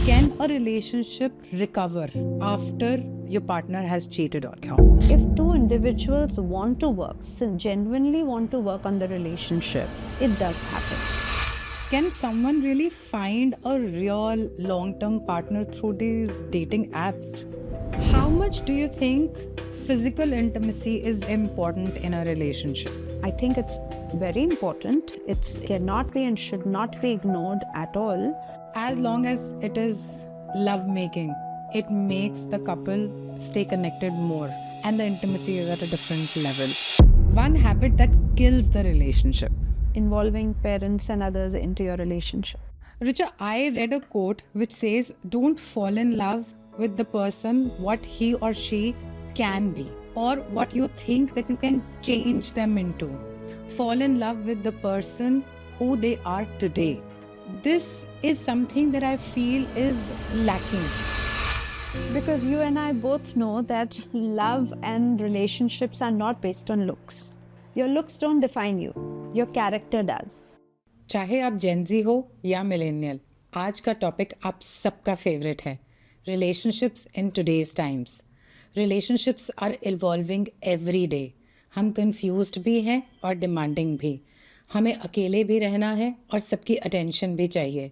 Can a relationship recover after your partner has cheated on you? If two individuals want to work, genuinely want to work on the relationship, it does happen. Can someone really find a real long-term partner through these dating apps? How much do you think physical intimacy is important in a relationship? I think it's very important. It cannot be and should not be ignored at all. As long as it is love making, it makes the couple stay connected more and the intimacy is at a different level. One habit that kills the relationship. Involving parents and others into your relationship. Richa, I read a quote which says, don't fall in love with the person what he or she can be or what you think that you can change them into. Fall in love with the person who they are today. This is something that I feel is lacking. Because you and I both know that love and relationships are not based on looks. Your looks don't define you. Your character does. चाहे आप Gen Z हो या millennial, आज का topic आप सबका favourite है, relationships in today's times. Relationships are evolving every day. हम कंफ्यूज्ड भी हैं और डिमांडिंग भी. हमें अकेले भी रहना है और सबकी अटेंशन भी चाहिए.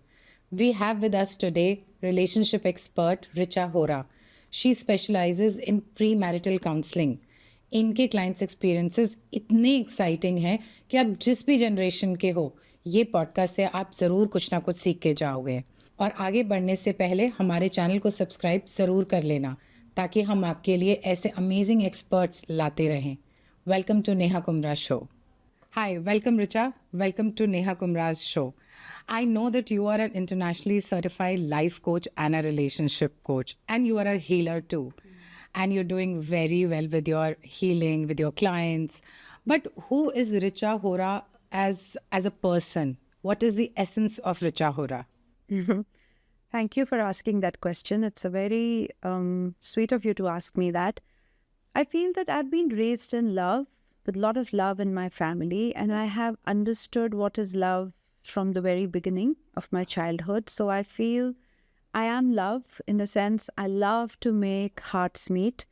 We have with us today relationship expert Richa Hora. She specialises in pre marital counselling. इनके क्लाइंट्स एक्सपीरियंसेस इतने एक्साइटिंग हैं कि आप जिस भी जनरेशन के हो, ये पॉडकास्ट से आप ज़रूर कुछ ना कुछ सीख के जाओगे. और आगे बढ़ने से पहले हमारे चैनल को सब्सक्राइब ज़रूर कर लेना ताकि हम आपके लिए ऐसे अमेजिंग एक्सपर्ट्स लाते रहें. Welcome to Neha Kumra show. Hi, welcome Richa. Welcome to Neha Kumra's show. I know that you are an internationally certified life coach and a relationship coach, and you are a healer too. And you're doing very well with your healing, with your clients. But who is Richa Hora as a person? What is the essence of Richa Hora? Thank you for asking that question. It's a very sweet of you to ask me that. I feel that I've been raised in love, with a lot of love in my family, and I have understood what is love from the very beginning of my childhood. So I feel I am love in the sense I love to make hearts meet.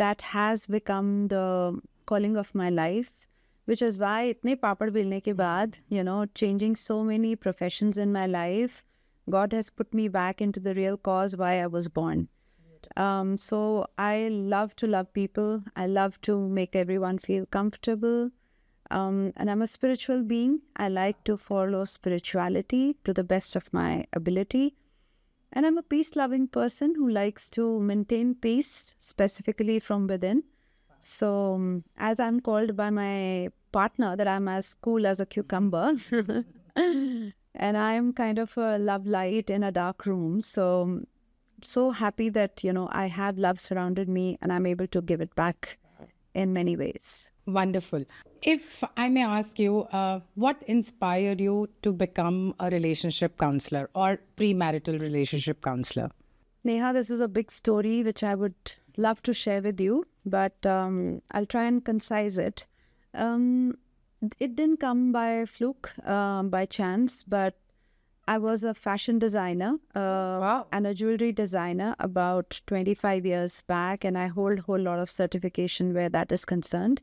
That has become the calling of my life, which is why itne papad bilne ke baad, changing so many professions in my life, God has put me back into the real cause why I was born. So I love to love people. I love to make everyone feel comfortable. And I'm a spiritual being. I like to follow spirituality to the best of my ability. And I'm a peace-loving person who likes to maintain peace, specifically from within. So as I'm called by my partner that I'm as cool as a cucumber. And I'm kind of a love light in a dark room. So happy that, I have love surrounded me and I'm able to give it back in many ways. Wonderful. If I may ask you, what inspired you to become a relationship counselor or premarital relationship counselor? Neha, this is a big story which I would love to share with you, but I'll try and concise it. It didn't come by fluke, by chance, but I was a fashion designer and a jewelry designer about 25 years back, and I hold a whole lot of certification where that is concerned.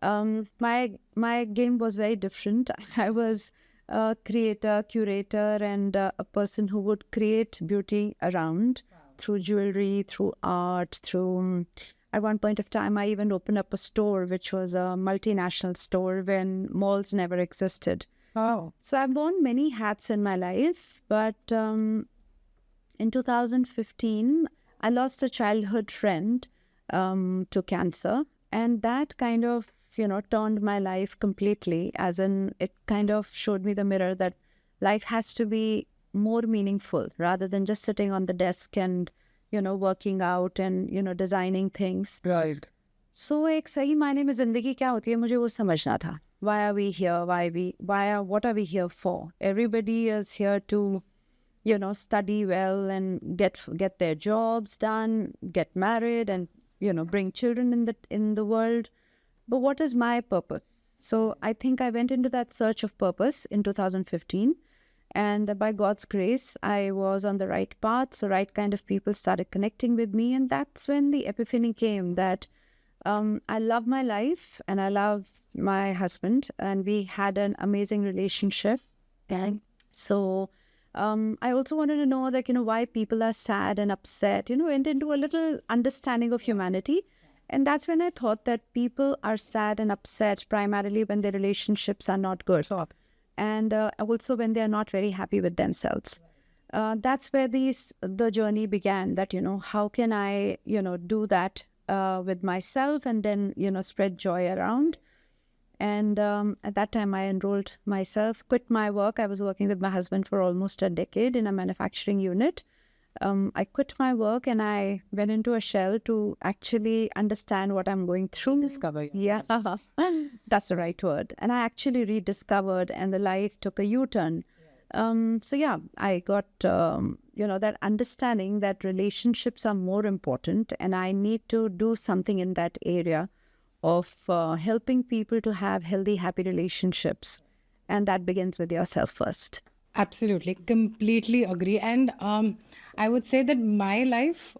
My game was very different. I was a creator, curator, and a person who would create beauty around through jewelry, through art, through... At one point of time, I even opened up a store, which was a multinational store when malls never existed. Oh. So I've worn many hats in my life, but in 2015, I lost a childhood friend to cancer, and that kind of, turned my life completely, as in it kind of showed me the mirror that life has to be more meaningful rather than just sitting on the desk and, working out and, designing things. Right. So एक सही मायने में जिंदगी क्या होती है मुझे वो समझना था. Why are we here? What are we here for? Everybody is here to, study well and get their jobs done, get married, and bring children in the world. But what is my purpose? So I think I went into that search of purpose in 2015, And by God's grace, I was on the right path. So right kind of people started connecting with me. And that's when the epiphany came that I love my life and I love my husband. And we had an amazing relationship. And so I also wanted to know, like, why people are sad and upset, went into a little understanding of humanity. And that's when I thought that people are sad and upset primarily when their relationships are not good. And also when they are not very happy with themselves. That's where the journey began, that, how can I, do that with myself and then, spread joy around. And at that time, I enrolled myself, quit my work. I was working with my husband for almost a decade in a manufacturing unit. I quit my work and I went into a shell to actually understand what I'm going through. Discover. Yeah, that's the right word. And I actually rediscovered, and the life took a U-turn. So yeah, I got that understanding that relationships are more important, and I need to do something in that area of helping people to have healthy, happy relationships, and that begins with yourself first. Absolutely, completely agree. And I would say that my life,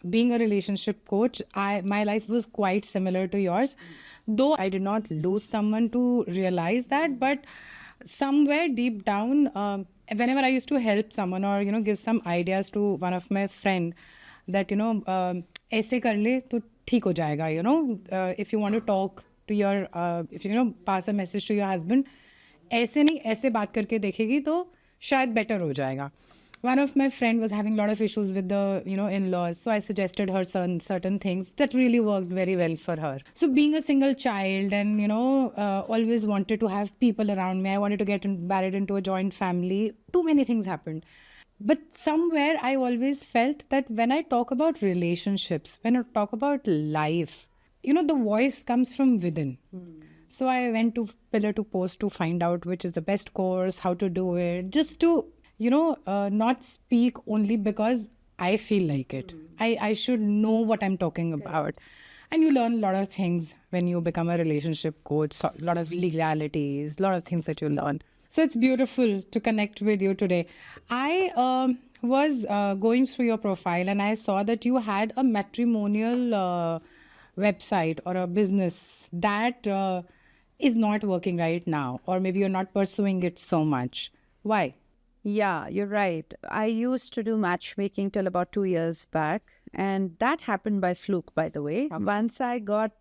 being a relationship coach, my life was quite similar to yours. Though I did not lose someone to realize that, but somewhere deep down, whenever I used to help someone or give some ideas to one of my friend, that ऐसे कर ले तो ठीक हो जाएगा. If you want to talk to your if pass a message to your husband, ऐसे नहीं ऐसे बात करके देखेगी तो शायद बेटर हो जाएगा. One of my friend was having a lot of issues with the in-laws, so I suggested her certain things that really worked very well for her. So being a single child and always wanted to have people around me, I wanted to get married into a joint family. Too many things happened. But somewhere I always felt that when I talk about relationships, when I talk about life, the voice comes from within. So I went to Pillar to Post to find out which is the best course, how to do it, just to, not speak only because I feel like it. I should know what I'm talking about. And you learn a lot of things when you become a relationship coach, a lot of legalities, a lot of things that you learn. So it's beautiful to connect with you today. I was going through your profile and I saw that you had a matrimonial website or a business that is not working right now, or maybe you're not pursuing it so much. Why? Yeah, you're right. I used to do matchmaking till about 2 years back, and that happened by fluke, by the way. Once I got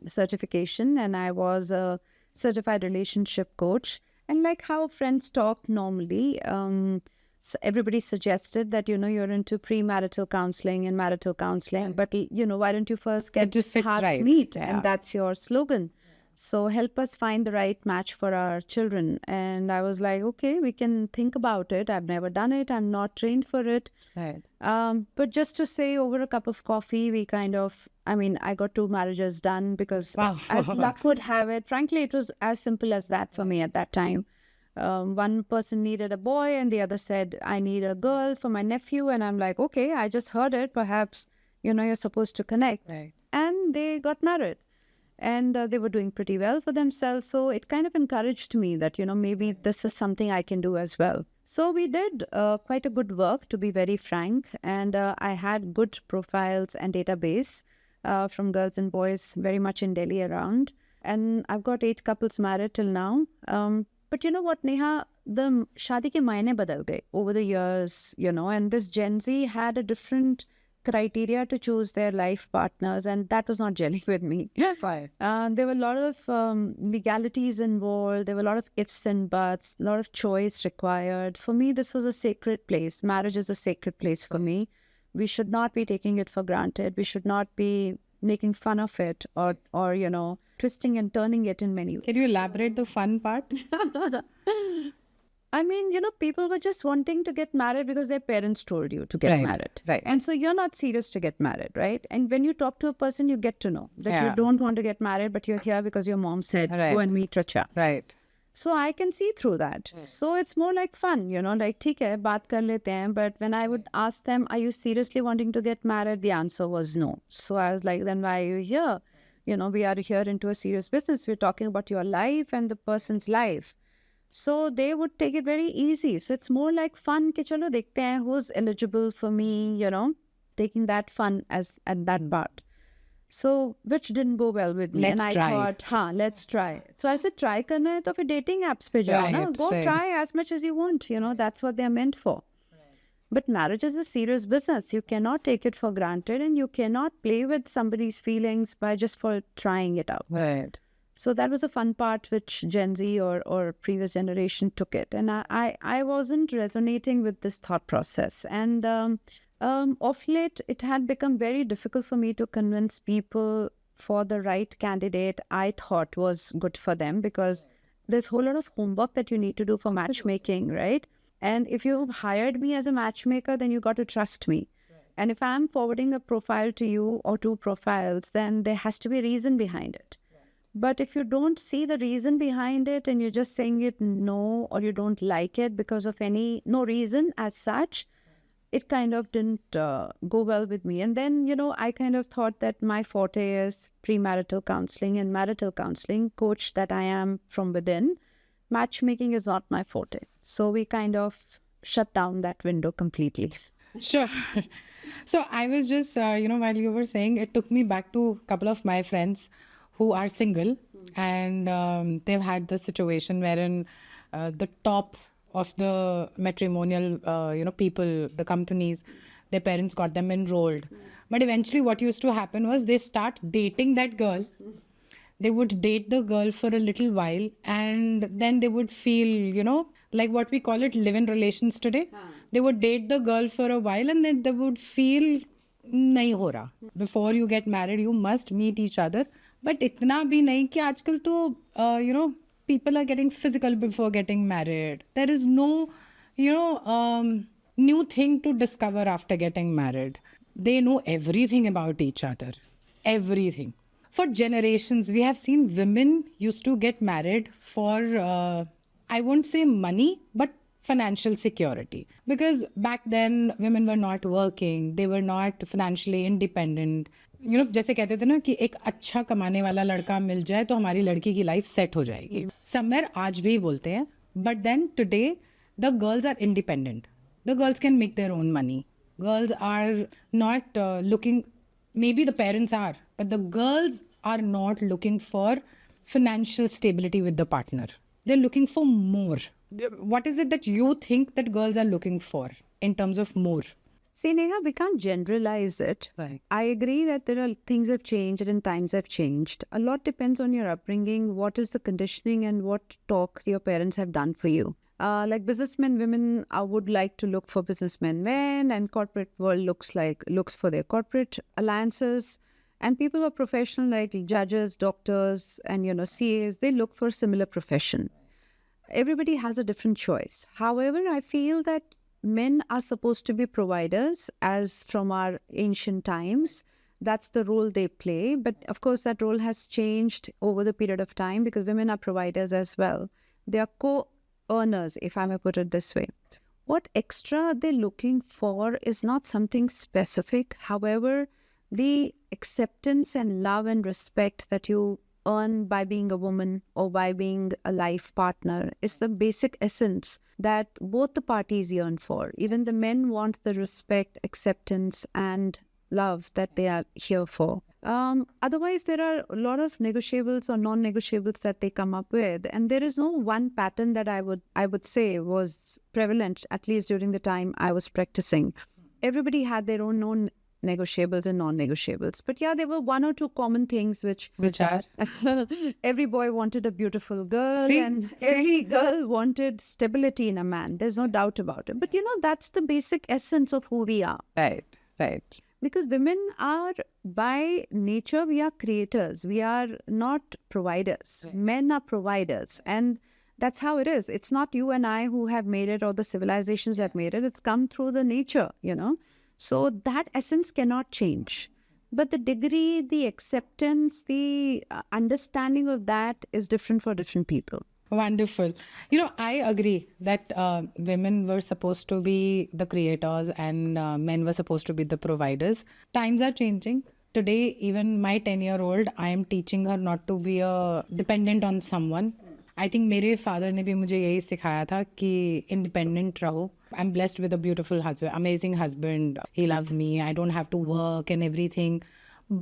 certification and I was a certified relationship coach, and like how friends talk normally, so everybody suggested that, you're into premarital counseling and marital counseling, but, why don't you first It get just fits hearts right. meet? Yeah. And that's your slogan. So help us find the right match for our children. And I was like, okay, we can think about it. I've never done it. I'm not trained for it. Right. But just to say, over a cup of coffee, we I got 2 marriages done because Wow. as luck would have it, frankly, it was as simple as that for me at that time. One person needed a boy and the other said, I need a girl for my nephew. And I'm like, okay, I just heard it. Perhaps, you're supposed to connect. Right. And they got married. And they were doing pretty well for themselves. So it kind of encouraged me that, maybe this is something I can do as well. So we did quite a good work, to be very frank. And I had good profiles and database from girls and boys very much in Delhi around. And I've got 8 couples married till now. But you know what, Neha? The shadi ke maine badal gaye over the years, and this Gen Z had a different criteria to choose their life partners, and that was not gelling with me. Yeah, fine. There were a lot of legalities involved. There were a lot of ifs and buts, a lot of choice required. For me, this was a sacred place. Marriage is a sacred place for me. We should not be taking it for granted. We should not be making fun of it or twisting and turning it in many ways. Can you elaborate the fun part? People were just wanting to get married because their parents told you to get Right, married. right. And so you're not serious to get married, right? And when you talk to a person, you get to know that Yeah. you don't want to get married, but you're here because your mom said, Right. go and meet Racha. Right. So I can see through that. So it's more like fun, like, theek hai, baat kar lete hain. But when I would ask them, are you seriously wanting to get married? The answer was no. So I was like, then why are you here? We are here into a serious business. We're talking about your life and the person's life. So they would take it very easy. So it's more like fun कि चलो देखते हैं who's eligible for me, taking that fun as at that part. So which didn't go well with me. And Let's I try. thought, let's try. So I said, try करना है तो फिर dating apps पे जाओ ना. Right, Go right. try as much as you want. That's what they're meant for. But marriage is a serious business. You cannot take it for granted, and you cannot play with somebody's feelings by just for trying it out. Right. So that was a fun part which Gen Z or previous generation took it. And I wasn't resonating with this thought process. And of late, it had become very difficult for me to convince people for the right candidate I thought was good for them, because there's a whole lot of homework that you need to do for matchmaking, right? And if you've hired me as a matchmaker, then you got to trust me. And if I'm forwarding a profile to you or two profiles, then there has to be a reason behind it. But if you don't see the reason behind it and you're just saying it no, or you don't like it because of no reason as such, it kind of didn't go well with me. And then, I kind of thought that my forte is premarital counseling and marital counseling, coach that I am from within. Matchmaking is not my forte. So we kind of shut down that window completely. Sure. So I was just, while you were saying, it took me back to a couple of my friends who are single, and they've had the situation wherein the top of the matrimonial, people, the companies, their parents got them enrolled. But eventually what used to happen was they start dating that girl. They would date the girl for a little while, and then they would feel, like what we call it live-in relations today. They would date the girl for a while, and then they would feel नहीं हो रहा. Before you get married, you must meet each other. But इतना भी नहीं कि आजकल तो, people are getting physical before getting married. There is no, new thing to discover after getting married. They know everything about each other. Everything. For generations, we have seen women used to get married for, I won't say money, but financial security. Because back then, women were not working. They were not financially independent. जैसे कहते थे ना कि एक अच्छा कमाने वाला लड़का मिल जाए तो हमारी लड़की की लाइफ सेट हो जाएगी. समवेयर आज भी बोलते हैं. But then today, the girls are independent. The girls can make their own money. Girls are not looking, maybe the parents are, but the girls are not looking for financial stability with the partner. They're looking for more. What is it that you think that girls are looking for in terms of more? See, Neha, we can't generalize it. Right. I agree that there are things have changed and times have changed. A lot depends on your upbringing, what is the conditioning and what talk your parents have done for you. Like businessmen, women would like to look for businessmen men, and corporate world looks for their corporate alliances. And people who are professional like judges, doctors, and CAs, they look for similar profession. Everybody has a different choice. However, I feel that men are supposed to be providers, as from our ancient times. That's the role they play. But of course, that role has changed over the period of time, because women are providers as well. They are co-earners, if I may put it this way. What extra they're looking for is not something specific. However, the acceptance and love and respect that you earn by being a woman or by being a life partner is the basic essence that both the parties yearn for. Even the men want the respect, acceptance, and love that they are here for. Otherwise, there are a lot of negotiables or non-negotiables that they come up with, and there is no one pattern that I would say was prevalent, at least during the time I was practicing. Everybody had their own negotiables and non-negotiables. But yeah, there were one or two common things which are? Every boy wanted a beautiful girl, See? and every girl wanted stability in a man. There's no doubt about it. But that's the basic essence of who we are. Right. Because women are, by nature, we are creators. We are not providers. Right. Men are providers. And that's how it is. It's not you and I who have made it, or the civilizations have made it. It's come through the nature, So that essence cannot change. But the degree, the acceptance, the understanding of that is different for different people. Wonderful. I agree that women were supposed to be the creators and men were supposed to be the providers. Times are changing. Today, even my 10-year-old, I am teaching her not to be dependent on someone. I think मेरे father ने भी मुझे यही सिखाया था कि independent रहो. I am blessed with a beautiful husband, amazing husband. He loves me. I don't have to work and everything.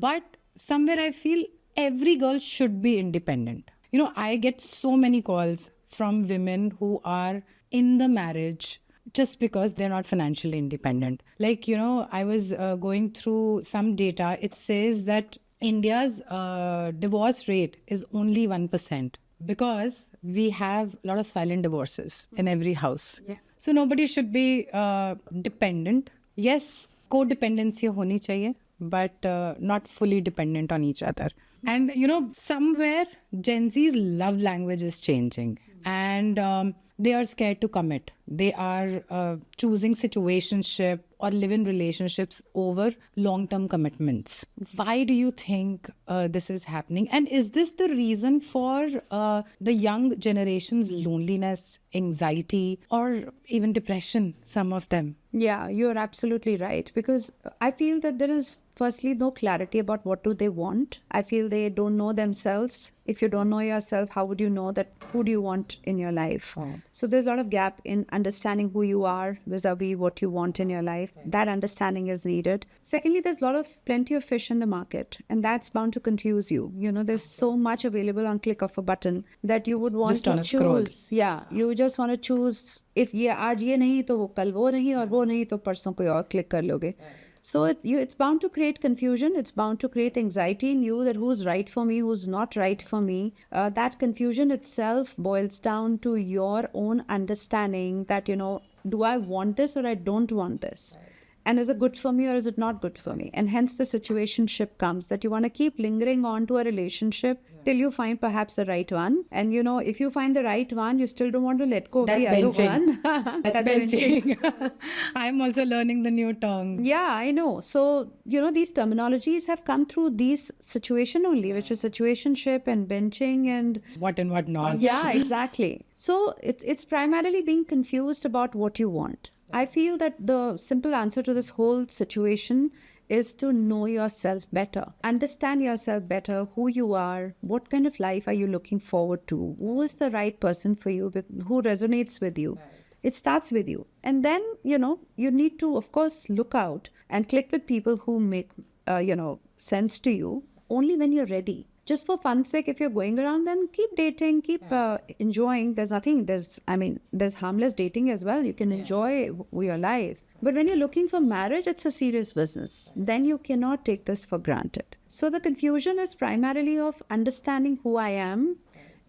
But somewhere I feel every girl should be independent. You know, I get so many calls from women who are in the marriage just because they're not financially independent. Like, you know, I was going through some data. It says that India's divorce rate is only 1% because we have a lot of silent divorces in every house. So nobody should be dependent. Yes, codependency honi chahiye, but not fully dependent on each other. And you know, somewhere Gen Z's love language is changing, and they are scared to commit. They are choosing situationship or live-in relationships over long-term commitments. Why do you think this is happening? And is this the reason for the young generation's loneliness, anxiety, or even depression? Some of them. Yeah, you're absolutely right. Because I feel that there is, firstly, no clarity about what do they want. I feel they don't know themselves. If you don't know yourself, how would you know that who do you want in your life? So there's a lot of gap in understanding who you are vis-a-vis what you want in your life. That understanding is needed. Secondly, there's plenty of fish in the market, and that's bound to confuse you. You know, there's so much available on click of a button that you would want Just to on a scroll. choose. Yeah, you just want to choose. If ये आज ये नहीं तो वो कल वो नहीं, और वो नहीं तो परसों कोई और click कर लोगे. So it's bound to create confusion. It's bound to create anxiety in you that who's right for me, who's not right for me. That confusion itself boils down to your own understanding that, you know, do I want this or I don't want this? And is it good for me or is it not good for me? And hence the situationship comes, that you want to keep lingering on to a relationship till you find perhaps the right one. And you know, if you find the right one, you still don't want to let go of That's the other benching. one. That's benching. I'm also learning the new term. Yeah, I know. So, you know, these terminologies have come through these situation only, which is situationship and benching and What and what not. yeah, exactly. So it's primarily being confused about what you want. I feel that the simple answer to this whole situation is to know yourself better, understand yourself better, who you are, what kind of life are you looking forward to, who is the right person for you, who resonates with you. It starts with you. And then, you know, you need to, of course, look out and click with people who make, sense to you only when you're ready. Just for fun's sake, if you're going around, then keep dating, keep enjoying. There's harmless dating as well. You can enjoy your life. But when you're looking for marriage, it's a serious business. Then you cannot take this for granted. So the confusion is primarily of understanding who I am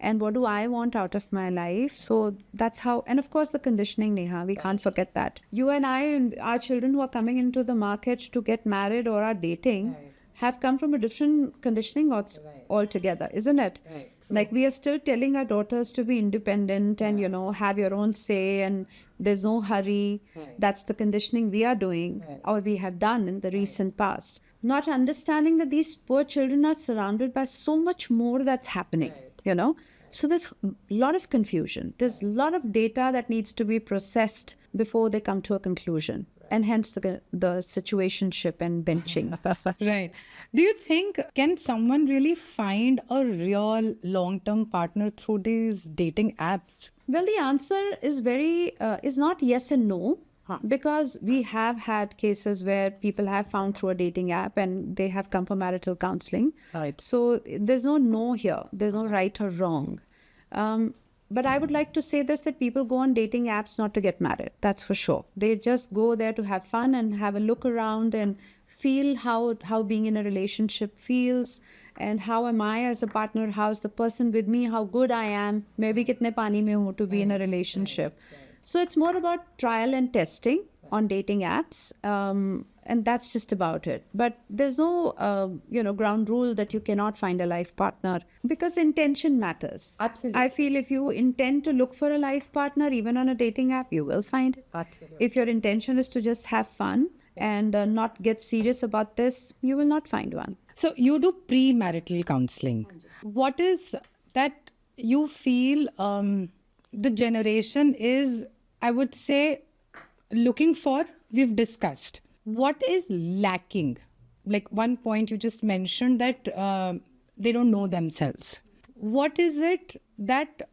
and what do I want out of my life. So that's how, and of course the conditioning, Neha, we can't forget that. You and I and our children who are coming into the market to get married or are dating have come from a different conditioning altogether, isn't it? Right. Like we are still telling our daughters to be independent and, you know, have your own say and there's no hurry. That's the conditioning we are doing or we have done in the recent past. Not understanding that these poor children are surrounded by so much more that's happening, you know. So there's a lot of confusion. There's a lot of data that needs to be processed before they come to a conclusion. And hence the situationship and benching. Right. Do you think, can someone really find a real long-term partner through these dating apps? Well, the answer is is not yes and no. Because we have had cases where people have found through a dating app and they have come for marital counseling. Right. So there's no here. There's no right or wrong. But I would like to say this, that people go on dating apps not to get married. That's for sure. They just go there to have fun and have a look around and feel how being in a relationship feels and how am I as a partner, how's the person with me, how good I am, maybe kitne pani mein hu to be in a relationship. So it's more about trial and testing on dating apps. And that's just about it. But there's no, ground rule that you cannot find a life partner because intention matters. Absolutely. I feel if you intend to look for a life partner, even on a dating app, you will find it. Absolutely. If your intention is to just have fun and not get serious about this, you will not find one. So you do premarital counseling. What is that you feel the generation is, I would say, looking for? We've discussed. What is lacking? Like one point you just mentioned that they don't know themselves. What is it that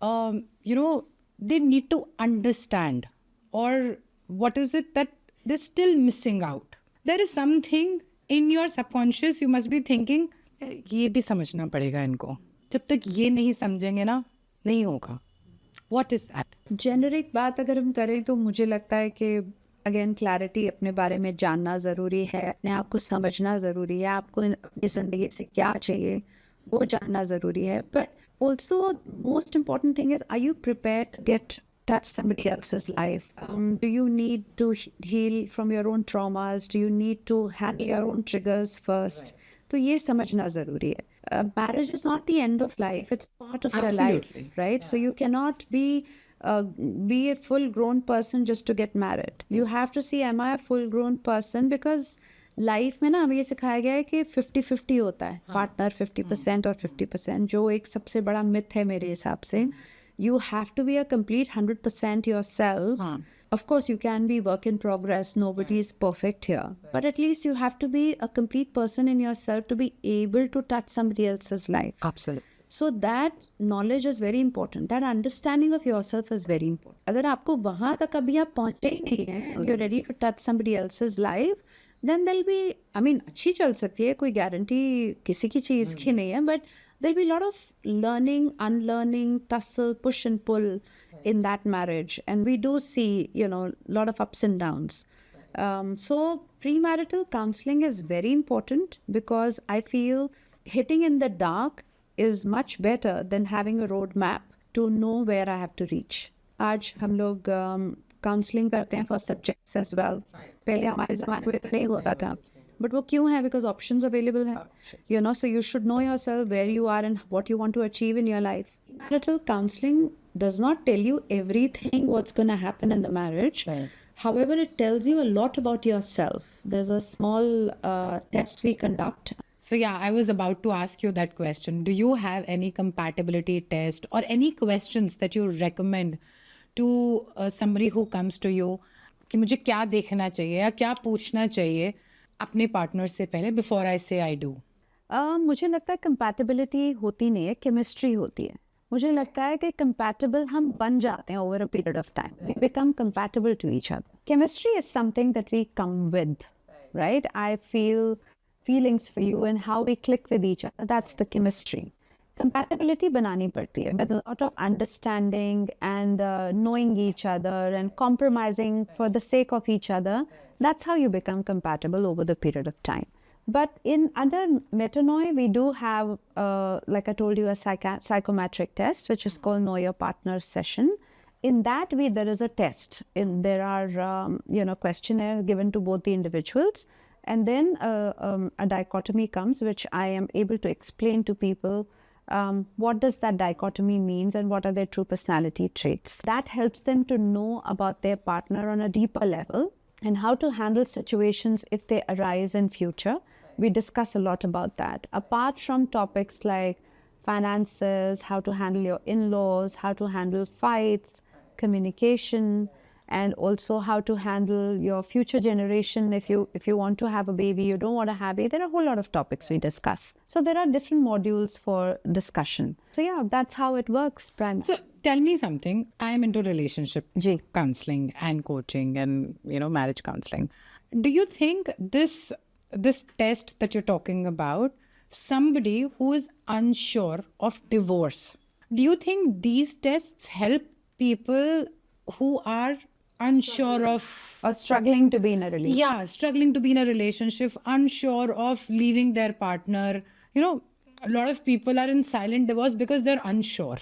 they need to understand, or what is it that they're still missing out? There is something in your subconscious you must be thinking, ये भी समझना पड़ेगा इनको, जब तक ये नहीं समझेंगे ना नहीं होगा. What is that? जेनरिक बात अगर हम करें तो मुझे लगता है कि अगेन क्लैरिटी, अपने बारे में जानना ज़रूरी है, अपने आप को समझना ज़रूरी है, आपको अपनी ज़िंदगी से क्या चाहिए वो जानना ज़रूरी है. But also most important thing is, are you prepared to get touch somebody else's life? Do you need to heal from your own traumas? Do you need to handle your own triggers first? तो ये समझना ज़रूरी है. Marriage is not the end of life. It's part of your life, right? So you cannot be a full-grown person just to get married. You have to see, am I a full-grown person? Because life में ना हमें ये सिखाया गया है कि 50-50 होता है, पार्टनर 50% और 50%, जो एक सबसे बड़ा मिथ है मेरे हिसाब से. You have to be a complete 100% yourself. Of course, you can be work in progress. Nobody is perfect here. But at least you have to be a complete person in yourself to be able to touch somebody else's life. Absolutely. So that knowledge is very important. That understanding of yourself is very important. अगर आपको वहाँ तक अभी आप पहुँचे ही नहीं हैं, you're ready to touch somebody else's life, then there'll be, I mean, अच्छी चल सकती है, कोई गारंटी किसी की चीज़ की नहीं है, but there'll be a lot of learning, unlearning, tussle, push and pull in that marriage. And we do see, a lot of ups and downs. So premarital counseling is very important, because I feel hitting in the dark is much better than having a roadmap to know where I have to reach. आज हम लोग counselling करते हैं for subjects as well. पहले हमारे ज़माने में तो नहीं होता था, बट वो क्यों है? बिकॉज ऑप्शंस अवेलेबल हैं, so you should know yourself where you are and what you want to achieve in your life. Marital counselling does not tell you everything what's going to happen in the marriage. However, it tells you a lot about yourself. There's a small test we conduct. So yeah, I was about to ask you that question. Do you have any compatibility test or any questions that you recommend to somebody who comes to you कि मुझे क्या देखना चाहिए या क्या पूछना चाहिए अपने पार्टनर से पहले, before I say I do? मुझे लगता है कंपैटिबिलिटी होती नहीं है, केमिस्ट्री होती है. मुझे लगता है कि कंपैटिबल हम बन जाते हैं over a period of time. We become compatible to each other. Chemistry is something that we come with, right? I feel feelings for you and how we click with each other. That's the chemistry. Compatibility banani padti hai with a lot of understanding and knowing each other and compromising for the sake of each other. That's how you become compatible over the period of time. But in other metanoi, we do have, like I told you, a psychometric test, which is called Know Your Partner session. In that way, there is a test. There are, questionnaires given to both the individuals. And then a dichotomy comes, which I am able to explain to people what does that dichotomy means and what are their true personality traits. That helps them to know about their partner on a deeper level and how to handle situations if they arise in future. We discuss a lot about that. Apart from topics like finances, how to handle your in-laws, how to handle fights, communication, and also how to handle your future generation. If you want to have a baby, you don't want to have it, there are a whole lot of topics we discuss. So there are different modules for discussion. So yeah, that's how it works primarily. So tell me something. I am into relationship counseling and coaching and marriage counseling. Do you think this test that you're talking about, somebody who is unsure of divorce, do you think these tests help people who are unsure of or struggling to be in a relationship? Yeah, struggling to be in a relationship, unsure of leaving their partner. A lot of people are in silent divorce because they're unsure.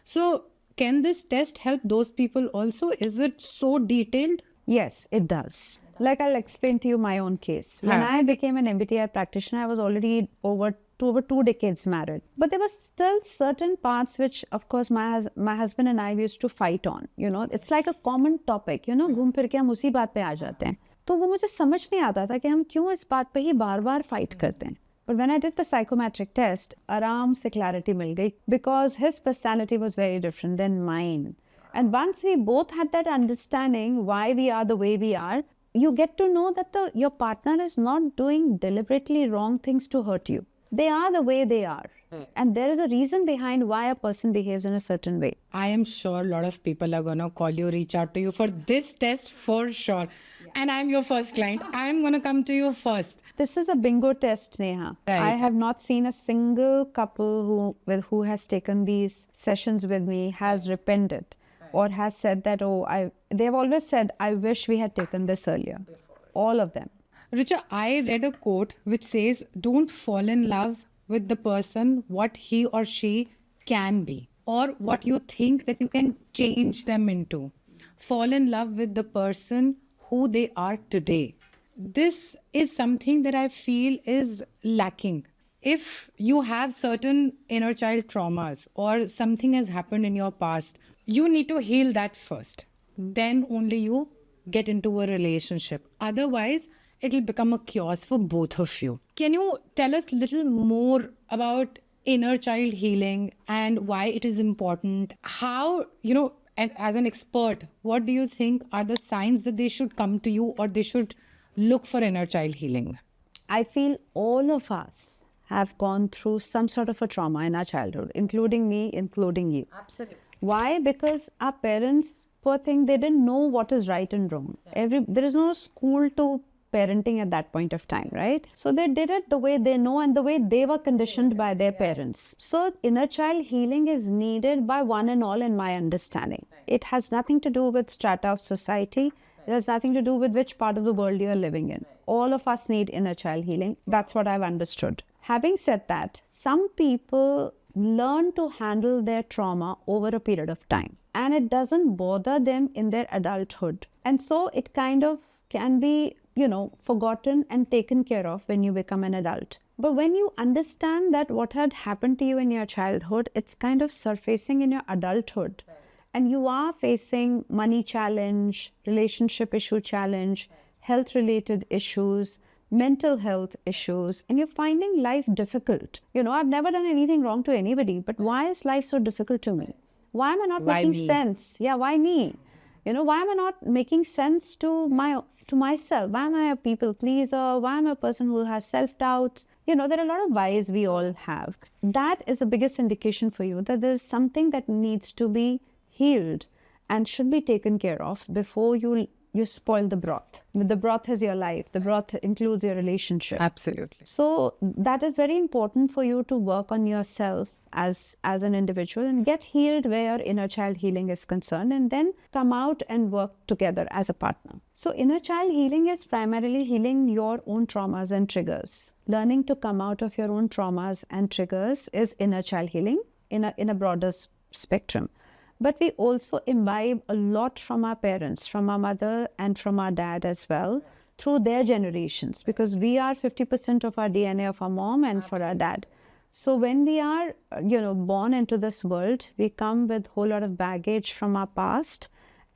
So can this test help those people also? Is it so detailed? Yes, it does. Like I'll explain to you my own case. When I became an MBTI practitioner, I was already over 2 decades married. But there were still certain parts which, of course, my husband and I used to fight on. It's like a common topic. घूम फिर के हम उसी बात पे आ जाते हैं. तो वो मुझे समझ नहीं आता था कि हम क्यों इस बात पे ही बार-बार फाइट करते हैं. But when I did the psychometric test, आराम से clarity मिल गई, because his personality was very different than mine. And once we both had that understanding why we are the way we are, you get to know that your partner is not doing deliberately wrong things to hurt you. They are the way they are. And there is a reason behind why a person behaves in a certain way. I am sure a lot of people are gonna call you, reach out to you for this test for sure. And I'm your first client. I'm gonna come to you first. This is a bingo test, Neha. I Right. have not seen a single couple who has taken these sessions with me has repented or has said that, they've always said, I wish we had taken this earlier. All of them. Richa, I read a quote which says, don't fall in love with the person what he or she can be or what you think that you can change them into. Fall in love with the person who they are today. This is something that I feel is lacking. If you have certain inner child traumas or something has happened in your past, you need to heal that first. Then only you get into a relationship. Otherwise, it'll become a chaos for both of you. Can you tell us a little more about inner child healing and why it is important? How, and as an expert, what do you think are the signs that they should come to you or they should look for inner child healing? I feel all of us have gone through some sort of a trauma in our childhood, including me, including you. Absolutely. Why? Because our parents, poor thing, they didn't know what is right and wrong. There is no school to parenting at that point of time, right? So they did it the way they know and the way they were conditioned by their parents. So inner child healing is needed by one and all in my understanding. It has nothing to do with strata of society. It has nothing to do with which part of the world you are living in. All of us need inner child healing. That's what I've understood. Having said that, some people learn to handle their trauma over a period of time and it doesn't bother them in their adulthood. And so it kind of can be, forgotten and taken care of when you become an adult. But when you understand that what had happened to you in your childhood, it's kind of surfacing in your adulthood. And you are facing money challenge, relationship issue challenge, health related issues, mental health issues, and you're finding life difficult. I've never done anything wrong to anybody, but why is life so difficult to me? Why am I not Why making me? sense? Yeah, why me? Why am I not making sense to myself? Why am I a people pleaser? Why am I a person who has self-doubts? There are a lot of whys we all have. That is the biggest indication for you that there's something that needs to be healed and should be taken care of before you spoil the broth. The broth is your life. The broth includes your relationship. Absolutely. So that is very important for you to work on yourself as an individual and get healed where your inner child healing is concerned and then come out and work together as a partner. So inner child healing is primarily healing your own traumas and triggers. Learning to come out of your own traumas and triggers is inner child healing in a broader spectrum. But we also imbibe a lot from our parents, from our mother and from our dad as well, through their generations, because we are 50% of our DNA of our mom and for our dad. So when we are, born into this world, we come with a whole lot of baggage from our past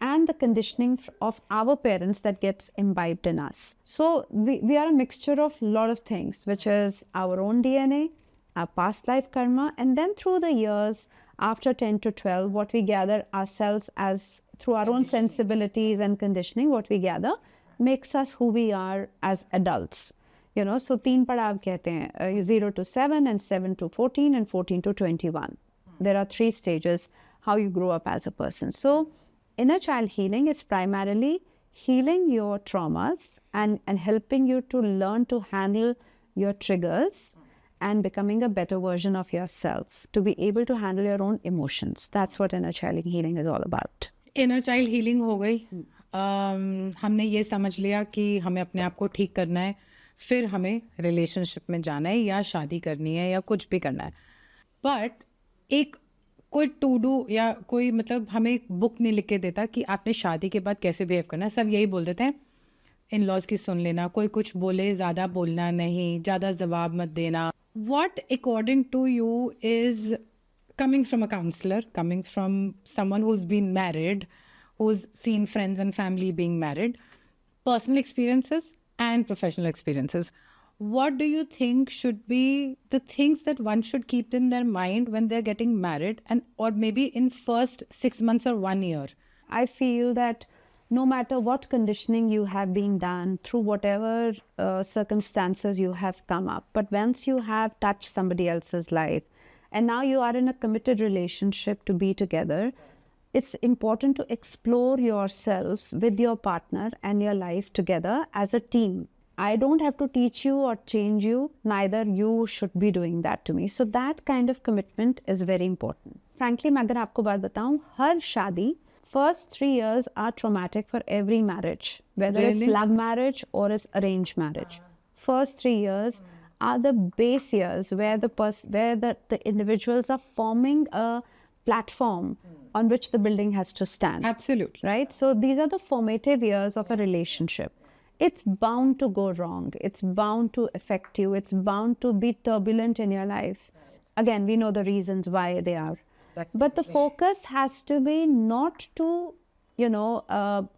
and the conditioning of our parents that gets imbibed in us. So we are a mixture of a lot of things, which is our own DNA, our past life karma, and then through the years, after 10 to 12, what we gather ourselves as through our own sensibilities and conditioning, what we gather makes us who we are as adults. So 3 padav kehte hain, 0 to 7 and 7 to 14 and 14 to 21. There are 3 stages how you grow up as a person. So inner child healing is primarily healing your traumas and helping you to learn to handle your triggers and becoming a better version of yourself, to be able to handle your own emotions. That's what inner child healing is all about. Inner child healing हो गई. हमने ये समझ लिया कि हमें अपने आप को ठीक करना है, फिर हमें रिलेशनशिप में जाना है या शादी करनी है या कुछ भी करना है. बट एक कोई टू डू या कोई हमें एक बुक नहीं लिख के देता कि आपने शादी के बाद कैसे बिहेव करना है. सब यही बोल देते हैं, इन लॉज की सुन लेना, कोई कुछ बोले ज़्यादा बोलना नहीं, ज़्यादा जवाब मत देना. What according to you is, coming from a counselor, coming from someone who's been married, who's seen friends and family being married, personal experiences and professional experiences, what do you think should be the things that one should keep in their mind when they're getting married, and or maybe in first 6 months or 1 year? I feel that no matter what conditioning you have been done, through whatever circumstances you have come up, but once you have touched somebody else's life and now you are in a committed relationship to be together, it's important to explore yourself with your partner and your life together as a team. I don't have to teach you or change you, neither you should be doing that to me. So that kind of commitment is very important. Frankly, मैं अगर आपको बात बताऊं, हर शादी first 3 years are traumatic for every marriage, whether it's Really? love marriage or it's arranged marriage. First 3 years are the base years where the individuals are forming a platform on which the building has to stand. Absolutely. Right? So these are the formative years of a relationship. It's bound to go wrong. It's bound to affect you. It's bound to be turbulent in your life. Again, we know the reasons why they are. But the focus has to be not to,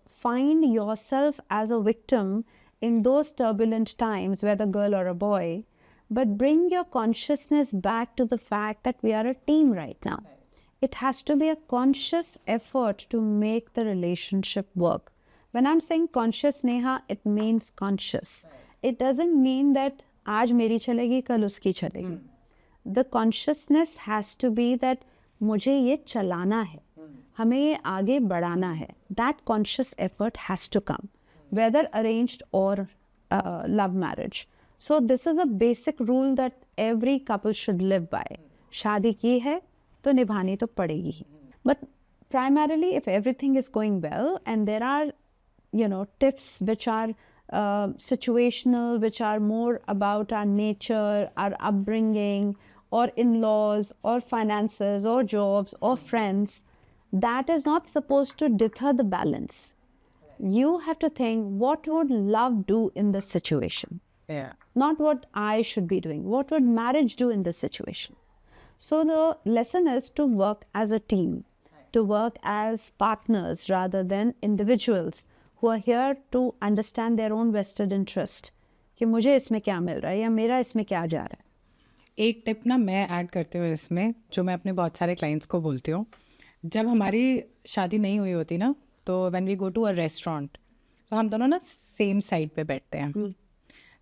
find yourself as a victim in those turbulent times, whether girl or a boy, but bring your consciousness back to the fact that we are a team right now. It has to be a conscious effort to make the relationship work. When I'm saying conscious, Neha, it means conscious. It doesn't mean that आज मेरी चलेगी कल उसकी चलेगी. The consciousness has to be that मुझे ये चलाना है, हमें ये आगे बढ़ाना है. That conscious effort has to come, whether arranged or love marriage. So this is a basic rule that every couple should live by. शादी की है तो निभानी तो पड़ेगी ही. But primarily, if everything is going well and there are tips which are situational, which are more about our nature, our upbringing, or in-laws, or finances, or jobs, or friends, that is not supposed to deter the balance. You have to think, what would love do in this situation? Yeah. Not what I should be doing. What would marriage do in this situation? So the lesson is to work as a team, to work as partners rather than individuals who are here to understand their own vested interest. कि मुझे इसमें क्या मिल रहा है या मेरा इसमें क्या जा रहा है. एक टिप ना मैं ऐड करते हुए इसमें, जो मैं अपने बहुत सारे क्लाइंट्स को बोलती हूँ, जब हमारी शादी नहीं हुई होती ना, तो when we go to a restaurant, तो हम दोनों ना सेम साइड पे बैठते हैं.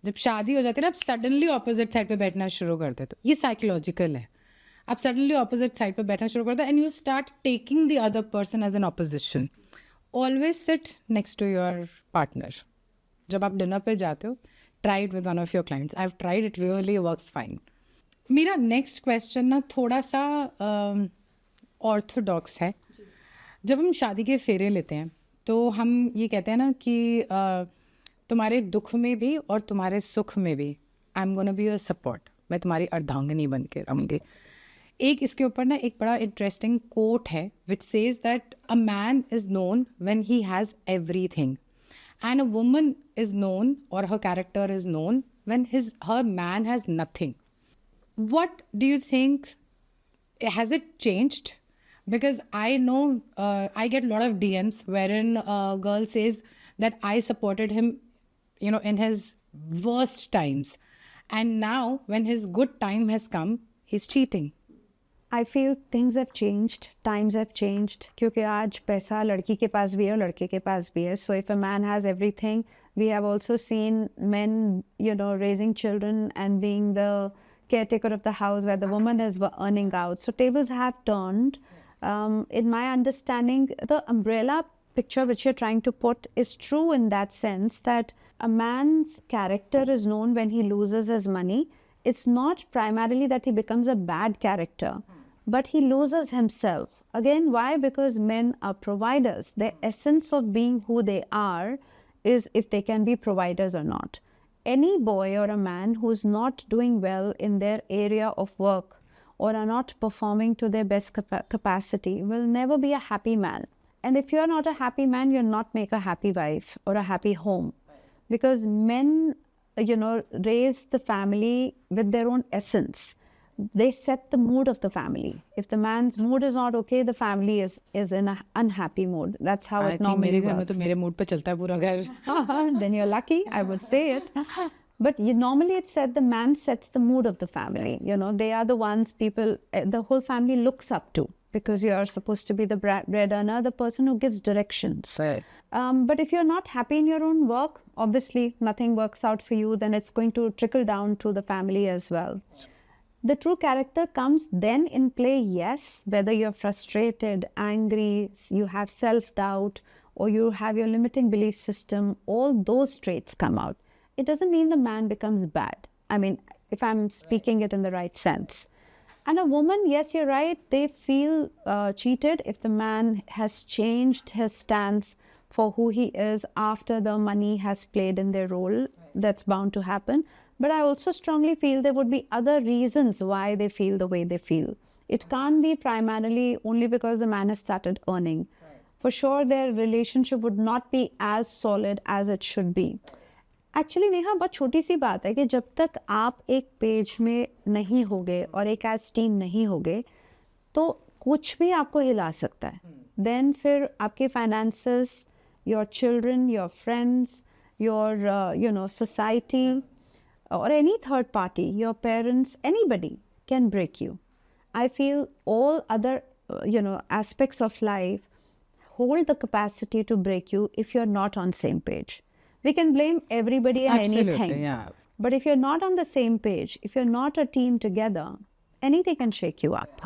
जब शादी हो जाती है ना, आप सडनली ऑपोजिट साइड पे बैठना शुरू कर देते हो. ये साइकोलॉजिकल है. आप सडनली ऑपोजिट साइड पे बैठना शुरू करते हो and you start taking the other person as an opposition. Always sit next to your partner. जब आप डिनर पे जाते हो, try it with one of your clients. I have tried, it really works fine. मेरा next question ना थोड़ा सा Orthodox है. जब हम शादी के फेरे लेते हैं तो हम ये कहते हैं ना कि तुम्हारे दुख में भी और तुम्हारे सुख में भी I am gonna be your support. मैं तुम्हारी अर्धांगिनी बन के रहूँगी. एक इसके ऊपर ना एक बड़ा इंटरेस्टिंग कोट है which says that a man is known when he has everything and a woman is known और her character is known when her man has nothing. What do you think, has it changed? Because I know I get a lot of DMs wherein a girl says that I supported him, in his worst times. And now when his good time has come, he's cheating. I feel things have changed, times have changed. क्योंकि आज पैसा लड़की के पास भी है और लड़के के पास भी है. So if a man has everything, we have also seen men, raising children and being the caretaker of the house where the woman is earning out. So tables have turned. In my understanding, the umbrella picture which you're trying to put is true in that sense that a man's character is known when he loses his money. It's not primarily that he becomes a bad character, but he loses himself. Again, why? Because men are providers. The essence of being who they are is if they can be providers or not. Any boy or a man who's not doing well in their area of work or are not performing to their best capacity will never be a happy man. And if you're not a happy man, you'll not make a happy wife or a happy home. Because men, raise the family with their own essence. They set the mood of the family. If the man's mood is not okay, the family is in an unhappy mood. That's how it normally मेरे घर में works. तो मेरे mood पे चलता है पूरा घर. Then you're lucky, I would say it. But normally it's said the man sets the mood of the family. They are the ones people, the whole family looks up to, because you are supposed to be the bread earner, the person who gives directions. Right. But if you're not happy in your own work, obviously nothing works out for you, then it's going to trickle down to the family as well. The true character comes then in play, yes, whether you're frustrated, angry, you have self-doubt, or you have your limiting belief system, all those traits come out. It doesn't mean the man becomes bad. I mean, if I'm speaking it in the right sense. And a woman, yes, you're right, they feel cheated if the man has changed his stance for who he is after the money has played in their role. That's bound to happen. But I also strongly feel there would be other reasons why they feel the way they feel. It can't be primarily only because the man has started earning. For sure, their relationship would not be as solid as it should be. Actually Neha बहुत छोटी सी बात है कि जब तक आप एक page में नहीं होगे और एक एज टीम नहीं होगे तो कुछ भी आपको हिला सकता है देन फिर आपके finances your children your friends your society or any third party, your parents, anybody can break you. I feel all other, aspects of life hold the capacity to break you if you're not on same page. We can blame everybody and anything. Yeah. But if you're not on the same page, if you're not a team together, anything can shake you up.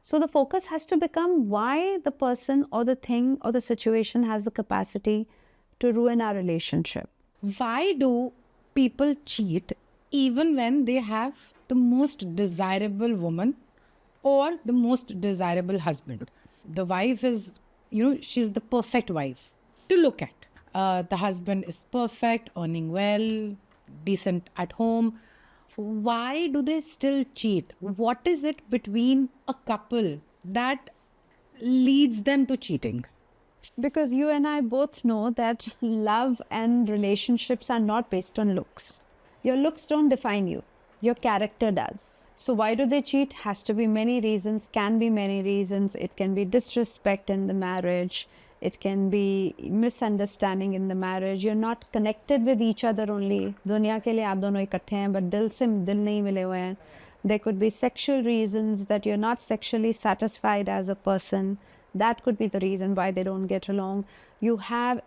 So the focus has to become why the person or the thing or the situation has the capacity to ruin our relationship. Why do people cheat even when they have the most desirable woman or the most desirable husband? The wife is, she's the perfect wife to look at. The husband is perfect, earning well, decent at home. Why do they still cheat? What is it between a couple that leads them to cheating? Because you and I both know that love and relationships are not based on looks. Your looks don't define you. Your character does. So why do they cheat? Has to be many reasons, can be many reasons. It can be disrespect in the marriage. It can be misunderstanding in the marriage. You're not connected with each other only. दुनिया के लिए आप दोनों इकट्ठे हैं, but दिल से दिल नहीं मिले हुए हैं. There could be sexual reasons that you're not sexually satisfied as a person. That could be the reason why they don't get along. You have,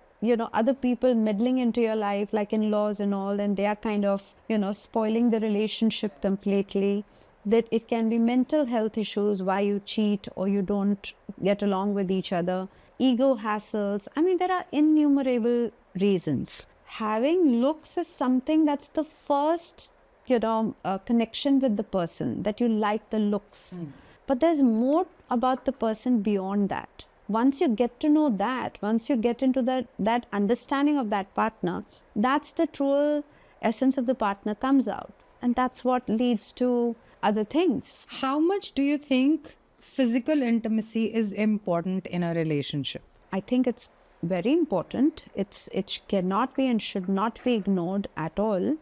other people meddling into your life, like in-laws and all, and they are kind of, spoiling the relationship completely. That it can be mental health issues, why you cheat or you don't get along with each other. Ego hassles. I mean, there are innumerable reasons. Having looks is something that's the first, connection with the person, that you like the looks. But there's more about the person beyond that. Once you get to know that, once you get into that understanding of that partner, that's the true essence of the partner comes out. And that's what leads to other things. How much do you think physical intimacy is important in a relationship? I think it's very important. It cannot be and should not be ignored at all.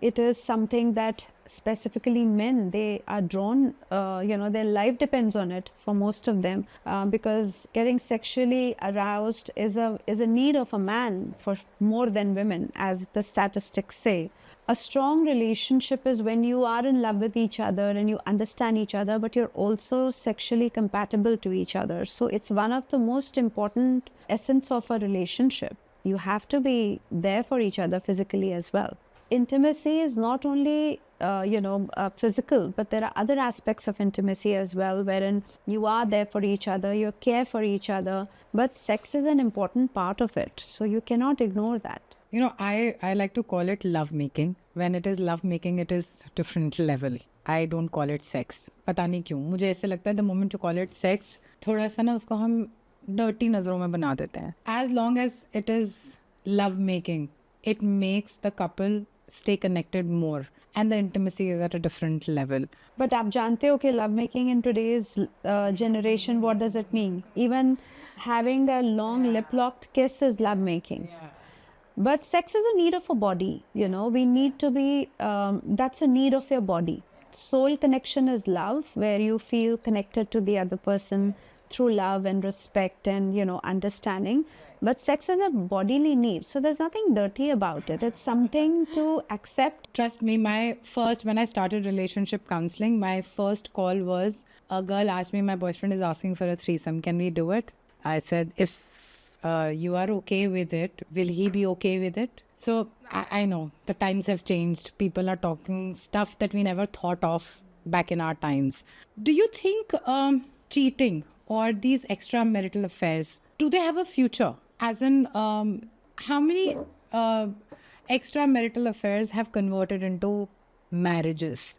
It is something that specifically men, they are drawn, their life depends on it for most of them, because getting sexually aroused is a need of a man for more than women, as the statistics say. A strong relationship is when you are in love with each other and you understand each other, but you're also sexually compatible to each other. So it's one of the most important essence of a relationship. You have to be there for each other physically as well. Intimacy is not only physical, but there are other aspects of intimacy as well, wherein you are there for each other, you care for each other, but sex is an important part of it. So you cannot ignore that. I like to call it love making. When it is love making, it is different level. I don't call it sex. पता नहीं क्यों मुझे ऐसे लगता है the moment you call it sex, थोड़ा सा ना उसको हम dirty नज़रों में बना देते हैं. As long as it is love making, it makes the couple stay connected more, and the intimacy is at a different level. But आप जानते हो कि love making in today's generation, what does it mean? Even having a long lip locked kiss is love making. But sex is a need of a body, we need to be, that's a need of your body. Soul connection is love, where you feel connected to the other person through love and respect and, understanding. But sex is a bodily need. So there's nothing dirty about it. It's something to accept. Trust me, when I started relationship counseling, my first call was a girl asked me, my boyfriend is asking for a threesome. Can we do it? I said, if you are okay with it, will he be okay with it? So I know the times have changed. People are talking stuff that we never thought of back in our times. Do you think cheating or these extramarital affairs, do they have a future? As in, how many extramarital affairs have converted into marriages?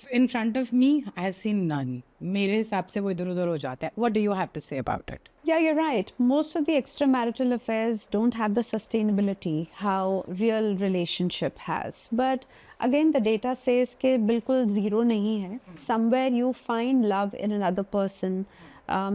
In front of me, I have seen none. मेरे हिसाब से वो इधर उधर हो जाता है. What do you have to say about it? Yeah, you're right. Most of the extramarital affairs don't have the sustainability how real relationship has. But again, the data says कि बिल्कुल zero नहीं है. Somewhere you find love in another person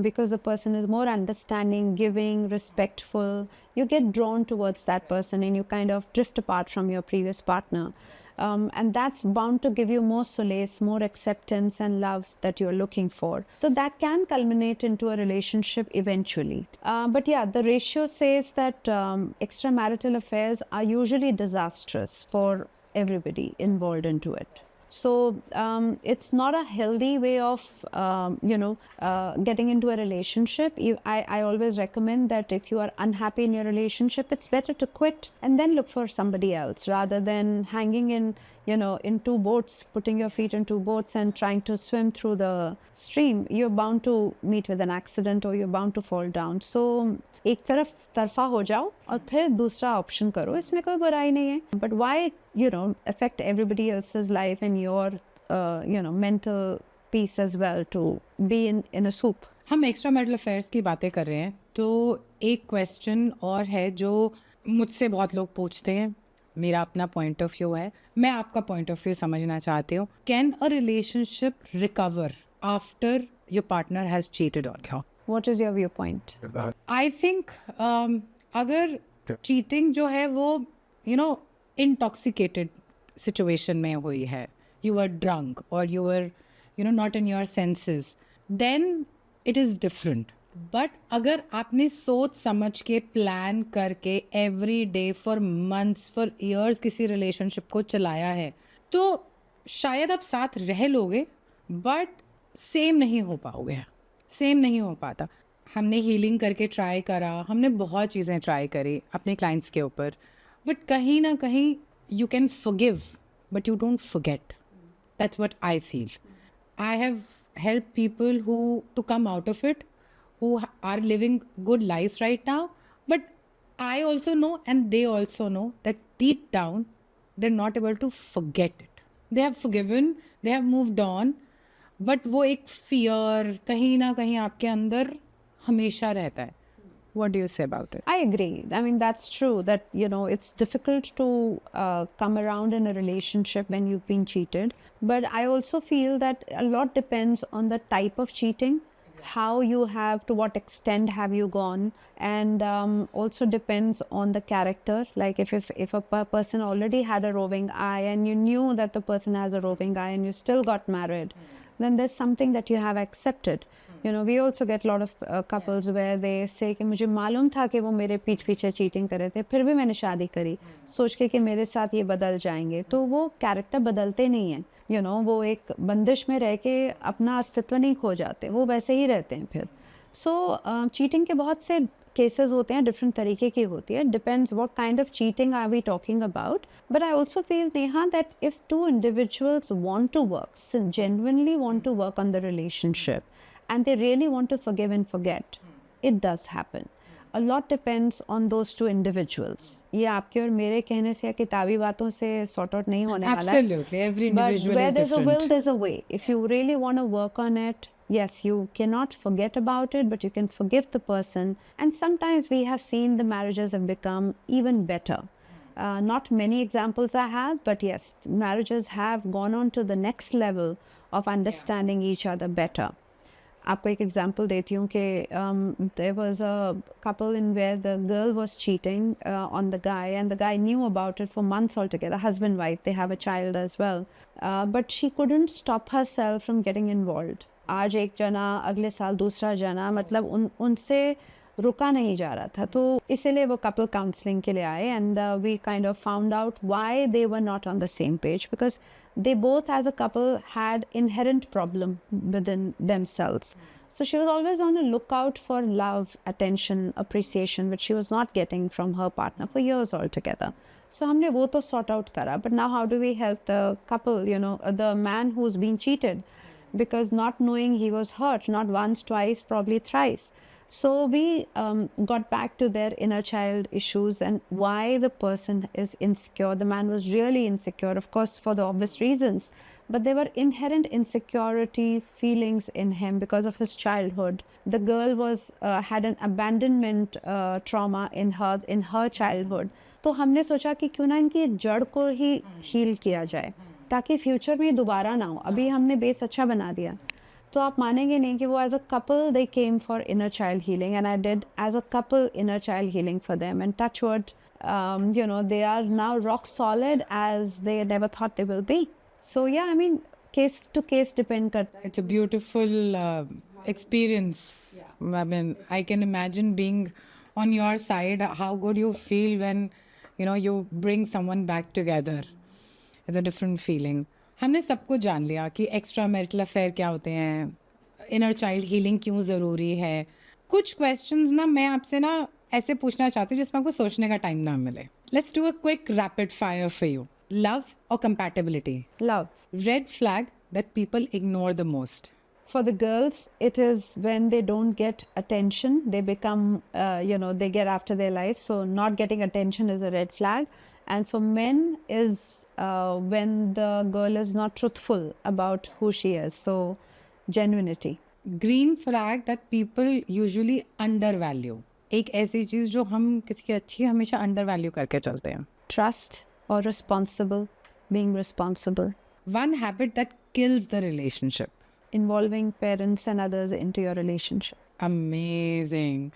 because the person is more understanding, giving, respectful. You get drawn towards that person and you kind of drift apart from your previous partner. And that's bound to give you more solace, more acceptance and love that you're looking for. So that can culminate into a relationship eventually. But yeah, the ratio says that extramarital affairs are usually disastrous for everybody involved into it. So it's not a healthy way of, getting into a relationship. I always recommend that if you are unhappy in your relationship, it's better to quit and then look for somebody else rather than hanging in two boats, putting your feet in two boats and trying to swim through the stream. You're bound to meet with an accident or you're bound to fall down. So एक तरफा हो जाओ और फिर दूसरा option करो, इसमें कोई बुराई नहीं है. But why affect everybody else's life and your mental peace as well to be in a soup. हम एक्स्ट्रा मैरिटल अफेयर्स की बातें कर रहे हैं तो एक क्वेश्चन और है जो मुझसे बहुत लोग पूछते हैं. मेरा अपना पॉइंट ऑफ व्यू है, मैं आपका पॉइंट ऑफ व्यू समझना चाहती हूँ. Can a relationship recover after your partner has cheated on you? What is your viewpoint? I think अगर चीटिंग जो है वो इंटॉक्सिकेटेड सिचुएशन में हुई है, यू आर ड्रंक और you are not in your senses, then it is different. But अगर आपने सोच समझ के प्लान करके every day for months for years किसी रिलेशनशिप को चलाया है तो शायद आप साथ रह लोगे बट सेम नहीं हो पाओगे, सेम नहीं हो पाता. हमने हीलिंग करके ट्राई करा, हमने बहुत चीज़ें ट्राई करी अपने क्लाइंट्स के ऊपर, बट कहीं ना कहीं you can forgive but you don't forget. That's what I feel. I have help people who to come out of it, who are living good lives right now, but I also know and they also know that deep down they're not able to forget it. They have forgiven, they have moved on, but वो एक fear कहीं ना कहीं आपके अंदर हमेशा रहता है. What do you say about it? I agree. I mean, that's true that, it's difficult to come around in a relationship when you've been cheated. But I also feel that a lot depends on the type of cheating, how you have, to what extent have you gone, and also depends on the character. Like if a person already had a roving eye and you knew that the person has a roving eye and you still got married, then there's something that you have accepted. We also get a lot of couples where they say कि मुझे मालूम था कि वो मेरे पीठ पीछे cheating कर रहे थे, फिर भी मैंने शादी करी सोच के कि मेरे साथ ये बदल जाएंगे. तो वो कैरेक्टर बदलते नहीं हैं. वो एक बंदिश में रह के अपना अस्तित्व नहीं खो जाते, वो वैसे ही रहते हैं फिर. सो चीटिंग के बहुत से केसेस होते हैं, डिफरेंट तरीके की होती है. Depends what kind of cheating are we talking about. But I also feel, Neha, that if two individuals want to work, genuinely want to work on the relationship and they really want to forgive and forget, it does happen. A lot depends on those two individuals. ये आपके और मेरे कहने से या किताबी बातों से sort out नहीं होने वाला है. Absolutely, every individual But where is there's different. a will, there's a way. If you really want to work on it, yes, you cannot forget about it, but you can forgive the person. And sometimes we have seen the marriages have become even better. Not many examples I have, but yes, marriages have gone on to the next level of understanding each other better. आपको एक example देती हूँ कि there was a couple in where the girl was cheating on the guy and the guy knew about it for months altogether. Husband, wife, they have a child as well. But she couldn't stop herself from getting involved. आज एक जना, अगले साल दूसरा जना, मतलब उनसे रुका नहीं जा रहा था. तो इसीलिए वो कपल काउंसलिंग के लिए आए and we kind of found out why they were not on the same page, because they both as a couple had inherent problem within themselves. So she was always on the lookout for love, attention, appreciation, which she was not getting from her partner for years altogether. So हमने वो तो sort out करा. But now how do we help the couple, you know, the man who's been cheated? Because not knowing he was hurt, not once, twice, probably thrice. So we got back to their inner child issues and why the person is insecure. The man was really insecure, of course, for the obvious reasons. But there were inherent insecurity feelings in him because of his childhood. The girl was had an abandonment trauma in her childhood. तो हमने सोचा कि क्यों ना इनकी जड़ को ही heal किया जाए ताकि फ्यूचर में दोबारा ना हो. अभी हमने बेस अच्छा बना दिया. तो आप मानेंगे नहीं कि वो as a couple they came for inner child healing and I did as a couple inner child healing for them and touch wood you know, they are now rock solid as they never thought they will be. So yeah, I mean, case to case depend karta hai. It's a beautiful experience. I mean, I can imagine being on your side. How good you feel when, you know, you bring someone back together. It's a different feeling. हमने सब कुछ जान लिया कि extra marital affair क्या होते हैं, inner child healing क्यों ज़रूरी है. कुछ क्वेश्चंस ना मैं आपसे ना ऐसे पूछना चाहती हूँ जिसमें आपको सोचने का टाइम ना मिले. Let's do a quick rapid fire for you. Love और compatibility. Love. Red flag that people ignore the most. For the girls, it is when they don't get attention, they become, you know, they get after their life. So not getting attention is a red flag. And for men is when the girl is not truthful about who she is. So genuinity. Green flag that people usually undervalue. एक ऐसी चीज़ जो हम किसी की अच्छी हमेशा undervalue करके चलते हैं. Trust or responsible, being responsible. One habit that kills the relationship. Involving parents and others into your relationship. Amazing.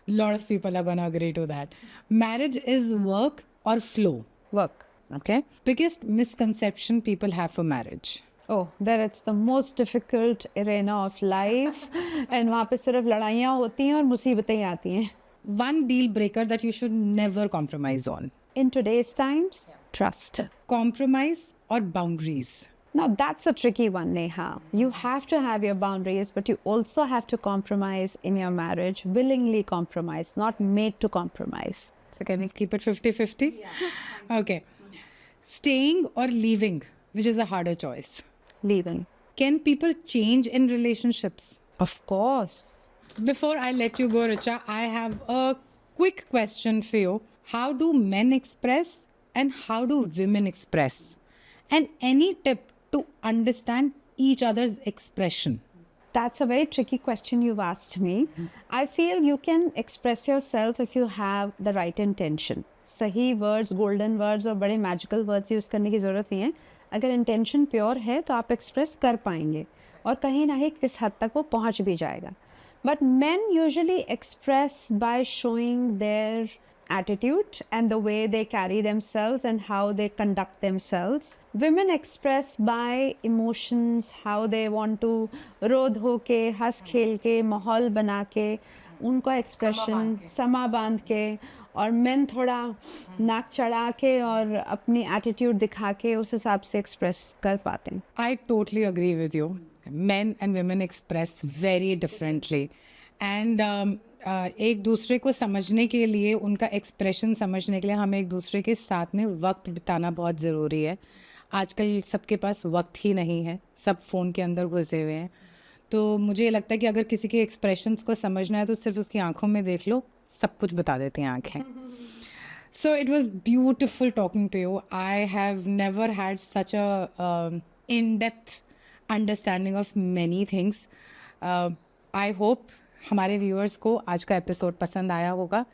Lot of people are gonna agree to that. Marriage is work or flow. Work. Okay. Biggest misconception people have for marriage. Oh, that it's the most difficult arena of life. And वहाँ पे सिर्फ लड़ाइयाँ होती हैं और मुसीबतें आती हैं. One deal breaker that you should never compromise on. In today's times, trust. Compromise or boundaries. Now that's a tricky one, Neha. You have to have your boundaries, but you also have to compromise in your marriage, willingly compromise, not made to compromise. So can we keep it 50-50? Okay. Staying or leaving, which is a harder choice. Leaving. Can people change in relationships? Of course. Before I let you go, Richa, I have a quick question for you. How do men express and how do women express? And any tip to understand each other's expression? That's a very tricky question you've asked me. I feel you can express yourself if you have the right intention. सही words, golden words और बड़े magical words use करने की ज़रूरत नहीं है. अगर intention pure है तो आप express कर पाएंगे और कहीं ना कहीं किस हद तक वो पहुंच भी जाएगा. But men usually express by showing their attitude and the way they carry themselves and how they conduct themselves. Women express by emotions, how they want to रो धो के हंस खेल के माहौल बना के उनका एक्सप्रेशन समा बांध के और men थोड़ा नाक चढ़ा के और अपनी एटीट्यूड दिखा के उस हिसाब से एक्सप्रेस कर पाते हैं. I totally agree with you. Men and women express very differently. And एक दूसरे को समझने के लिए उनका एक्सप्रेशन समझने के लिए हमें एक दूसरे के साथ में वक्त बिताना बहुत ज़रूरी है. आजकल सबके पास वक्त ही नहीं है, सब फ़ोन के अंदर घुसे हुए हैं. तो मुझे लगता है कि अगर किसी के एक्सप्रेशंस को समझना है तो सिर्फ उसकी आंखों में देख लो, सब कुछ बता देती हैं आंखें. So it was beautiful talking to you. I have never had such a in-depth understanding of many things. I hope हमारे व्यूअर्स को आज का एपिसोड पसंद आया होगा.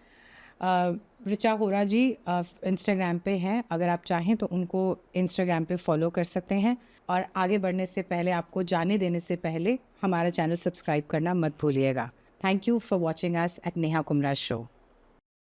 ऋचा होरा जी इंस्टाग्राम पे हैं, अगर आप चाहें तो उनको इंस्टाग्राम पे फॉलो कर सकते हैं. और आगे बढ़ने से पहले, आपको जाने देने से पहले हमारा चैनल सब्सक्राइब करना मत भूलिएगा. Thank you for watching us at Neha Kumra show.